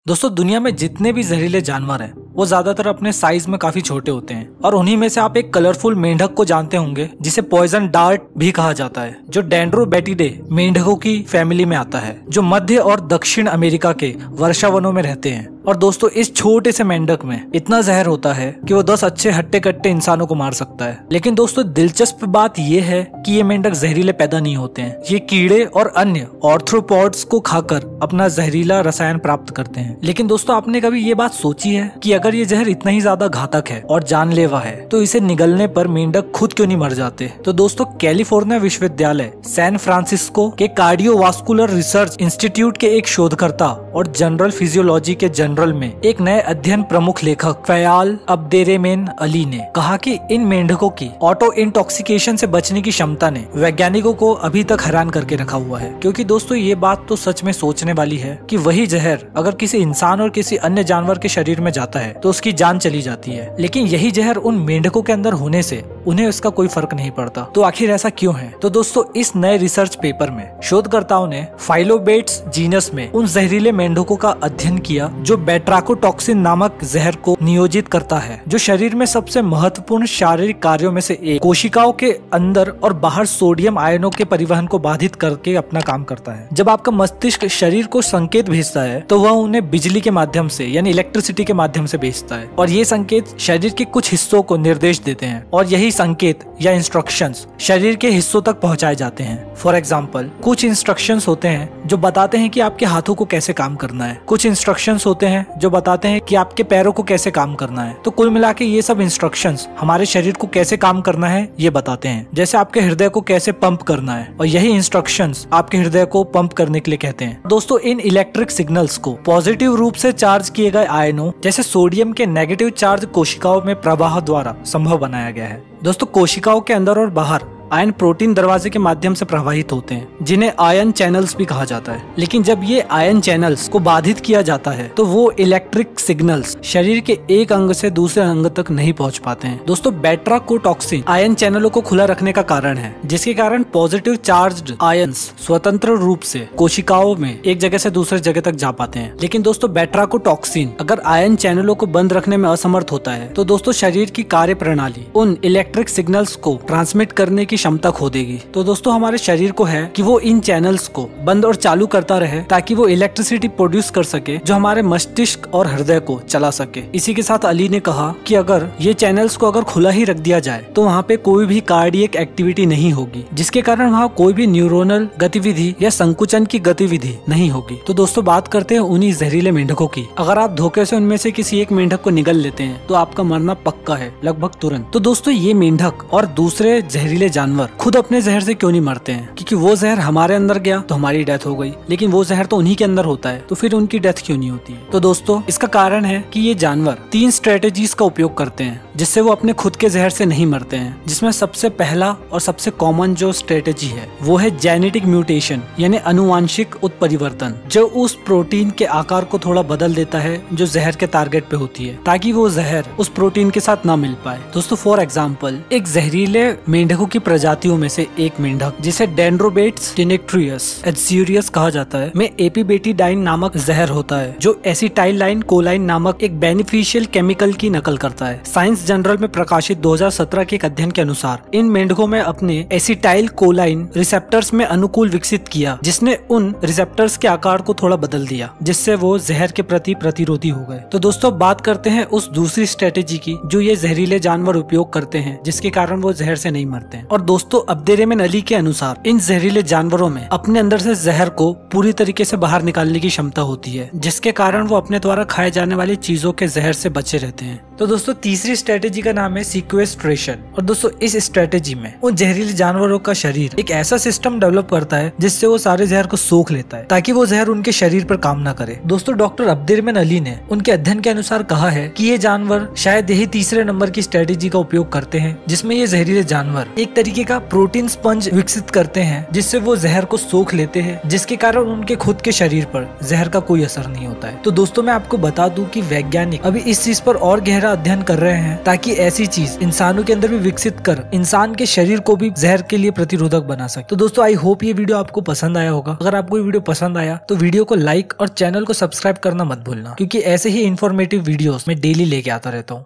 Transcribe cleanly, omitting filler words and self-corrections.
दोस्तों दुनिया में जितने भी जहरीले जानवर हैं वो ज्यादातर अपने साइज में काफी छोटे होते हैं और उन्हीं में से आप एक कलरफुल मेंढक को जानते होंगे जिसे पॉइजन डार्ट भी कहा जाता है, जो डेंड्रोबैटिडे मेंढकों की फैमिली में आता है, जो मध्य और दक्षिण अमेरिका के वर्षावनों में रहते हैं। और दोस्तों इस छोटे से मेंढक में इतना जहर होता है कि वो 10 अच्छे हट्टे कट्टे इंसानों को मार सकता है। लेकिन दोस्तों दिलचस्प बात ये है कि ये मेंढक जहरीले पैदा नहीं होते हैं, ये कीड़े और अन्य ऑर्थ्रोपॉड्स को खाकर अपना जहरीला रसायन प्राप्त करते हैं। लेकिन दोस्तों आपने कभी ये बात सोची है कि अगर ये जहर इतना ही ज्यादा घातक है और जानलेवा है तो इसे निगलने पर मेंढक खुद क्यों नहीं मर जाते? तो दोस्तों कैलिफोर्निया विश्वविद्यालय सैन फ्रांसिस्को के कार्डियोवास्कुलर रिसर्च इंस्टीट्यूट के एक शोधकर्ता और जनरल फिजियोलॉजी के जर्नल में एक नए अध्ययन प्रमुख लेखक फयाल अब्देरेमेन अली ने कहा कि इन मेंढकों की ऑटो इंटॉक्सिकेशन से बचने की क्षमता ने वैज्ञानिकों को अभी तक हैरान करके रखा हुआ है। क्योंकि दोस्तों ये बात तो सच में सोचने वाली है कि वही जहर अगर किसी इंसान और किसी अन्य जानवर के शरीर में जाता है तो उसकी जान चली जाती है, लेकिन यही जहर उन मेंढकों के अंदर होने से उन्हें इसका कोई फर्क नहीं पड़ता। तो आखिर ऐसा क्यों है? तो दोस्तों इस नए रिसर्च पेपर में शोधकर्ताओं ने फाइलोबेट्स जीनस में उन जहरीले मेंढकों का अध्ययन किया जो बेट्राकोटॉक्सिन नामक जहर को नियोजित करता है, जो शरीर में सबसे महत्वपूर्ण शारीरिक कार्यों में से एक कोशिकाओं के अंदर और बाहर सोडियम आयनों के परिवहन को बाधित करके अपना काम करता है। जब आपका मस्तिष्क शरीर को संकेत भेजता है तो वह उन्हें बिजली के माध्यम से यानी इलेक्ट्रिसिटी के माध्यम से भेजता है और ये संकेत शरीर के कुछ हिस्सों को निर्देश देते हैं और यही संकेत या इंस्ट्रक्शंस शरीर के हिस्सों तक पहुंचाए जाते हैं। फॉर एग्जाम्पल कुछ इंस्ट्रक्शंस होते हैं जो बताते हैं कि आपके हाथों को कैसे काम करना है, कुछ इंस्ट्रक्शंस होते हैं जो बताते हैं कि आपके पैरों को कैसे काम करना है। तो कुल मिला के ये सब इंस्ट्रक्शंस हमारे शरीर को कैसे काम करना है ये बताते हैं, जैसे आपके हृदय को कैसे पंप करना है, और यही इंस्ट्रक्शंस आपके हृदय को पंप करने के लिए कहते हैं। दोस्तों इन इलेक्ट्रिक सिग्नल्स को पॉजिटिव रूप से चार्ज किए गए आयनों जैसे सोडियम के नेगेटिव चार्ज कोशिकाओं में प्रवाह द्वारा संभव बनाया गया है। दोस्तों कोशिकाओं के अंदर और बाहर आयन प्रोटीन दरवाजे के माध्यम से प्रवाहित होते हैं जिन्हें आयन चैनल्स भी कहा जाता है। लेकिन जब ये आयन चैनल्स को बाधित किया जाता है तो वो इलेक्ट्रिक सिग्नल्स शरीर के एक अंग से दूसरे अंग तक नहीं पहुंच पाते हैं। दोस्तों बेट्राकोटॉक्सिन आयन चैनलों को खुला रखने का कारण है, जिसके कारण पॉजिटिव चार्ज्ड आयन्स स्वतंत्र रूप से कोशिकाओं में एक जगह से दूसरे जगह तक जा पाते हैं। लेकिन दोस्तों बेट्राकोटॉक्सिन अगर आयन चैनलों को बंद रखने में असमर्थ होता है तो दोस्तों शरीर की कार्य प्रणाली उन इलेक्ट्रिक सिग्नल्स को ट्रांसमिट करने की क्षमता खो देगी। तो दोस्तों हमारे शरीर को है कि वो इन चैनल्स को बंद और चालू करता रहे ताकि वो इलेक्ट्रिसिटी प्रोड्यूस कर सके जो हमारे मस्तिष्क और हृदय को चला सके। इसी के साथ अली ने कहा कि अगर ये चैनल्स को अगर खुला ही रख दिया जाए तो वहाँ पे कोई भी कार्डियक एक्टिविटी नहीं होगी, जिसके कारण वहाँ कोई भी न्यूरोनल गतिविधि या संकुचन की गतिविधि नहीं होगी। तो दोस्तों बात करते हैं उन्हीं जहरीले मेंढकों की। अगर आप धोखे से उनमें से किसी एक मेंढक को निगल लेते हैं तो आपका मरना पक्का है, लगभग तुरंत। तो दोस्तों ये मेंढक और दूसरे जहरीले जानवर खुद अपने जहर से क्यों नहीं मरते हैं? क्योंकि वो जहर हमारे अंदर गया तो हमारी डेथ हो गई, लेकिन वो जहर तो उन्हीं के अंदर होता है तो फिर उनकी डेथ क्यों नहीं होती है? तो दोस्तों इसका कारण है कि ये जानवर 3 स्ट्रेटेजीज का उपयोग करते हैं जिससे वो अपने खुद के जहर से नहीं मरते हैं, जिसमें सबसे पहला और सबसे कॉमन जो स्ट्रेटेजी है वो है जेनेटिक म्यूटेशन यानी अनुवांशिक उत्परिवर्तन, जो उस प्रोटीन के आकार को थोड़ा बदल देता है जो जहर के टारगेट पे होती है ताकि वो जहर उस प्रोटीन के साथ ना मिल पाए। दोस्तों फॉर एग्जाम्पल एक जहरीले मेंढकों की प्रजातियों में से एक मेंढक जिसे डेंड्रोबेट्स टिनेक्ट्रियस एड्स्यूरियस कहा जाता है में एपीबेटिडाइन नामक जहर होता है जो एसिटाइलाइन कोलाइन नामक एक बेनिफिशियल केमिकल की नकल करता है। साइंस जर्नल में प्रकाशित 2017 के एक अध्ययन के अनुसार इन मेंढकों में अपने एसिटाइल कोलाइन रिसेप्टर्स में अनुकूल विकसित किया जिसने उन रिसेप्टर्स के आकार को थोड़ा बदल दिया जिससे वो जहर के प्रति प्रतिरोधी हो गए। तो दोस्तों बात करते हैं उस दूसरी स्ट्रेटेजी की जो ये जहरीले जानवर उपयोग करते हैं जिसके कारण वो जहर से नहीं मरते हैं। और दोस्तों अब्देरेमेन अली के अनुसार इन जहरीले जानवरों में अपने अंदर से जहर को पूरी तरीके से बाहर निकालने की क्षमता होती है जिसके कारण वो अपने द्वारा खाए जाने वाली चीजों के जहर से बचे रहते हैं। तो दोस्तों तीसरी स्ट्रेटेजी का नाम है सीक्वेस्ट्रेशन। और दोस्तों इस स्ट्रेटेजी में उन जहरीले जानवरों का शरीर एक ऐसा सिस्टम डेवलप करता है जिससे वो सारे जहर को सोख लेता है ताकि वो जहर उनके शरीर पर काम ना करे। दोस्तों डॉक्टर अब्देरेमेन अली ने उनके अध्ययन के अनुसार कहा है कि ये जानवर शायद यही तीसरे नंबर की स्ट्रेटेजी का उपयोग करते हैं जिसमें ये जहरीले जानवर एक तरीके तरीके का प्रोटीन स्पंज विकसित करते हैं जिससे वो जहर को सोख लेते हैं, जिसके कारण उनके खुद के शरीर पर जहर का कोई असर नहीं होता है। तो दोस्तों मैं आपको बता दूं कि वैज्ञानिक अभी इस चीज पर और गहरा अध्ययन कर रहे हैं ताकि ऐसी चीज इंसानों के अंदर भी विकसित कर इंसान के शरीर को भी जहर के लिए प्रतिरोधक बना सके। तो दोस्तों आई होप ये वीडियो आपको पसंद आया होगा। अगर आपको ये वीडियो पसंद आया तो वीडियो को लाइक और चैनल को सब्सक्राइब करना मत भूलना, क्योंकि ऐसे ही इंफॉर्मेटिव वीडियोस मैं डेली लेके आता रहता हूँ।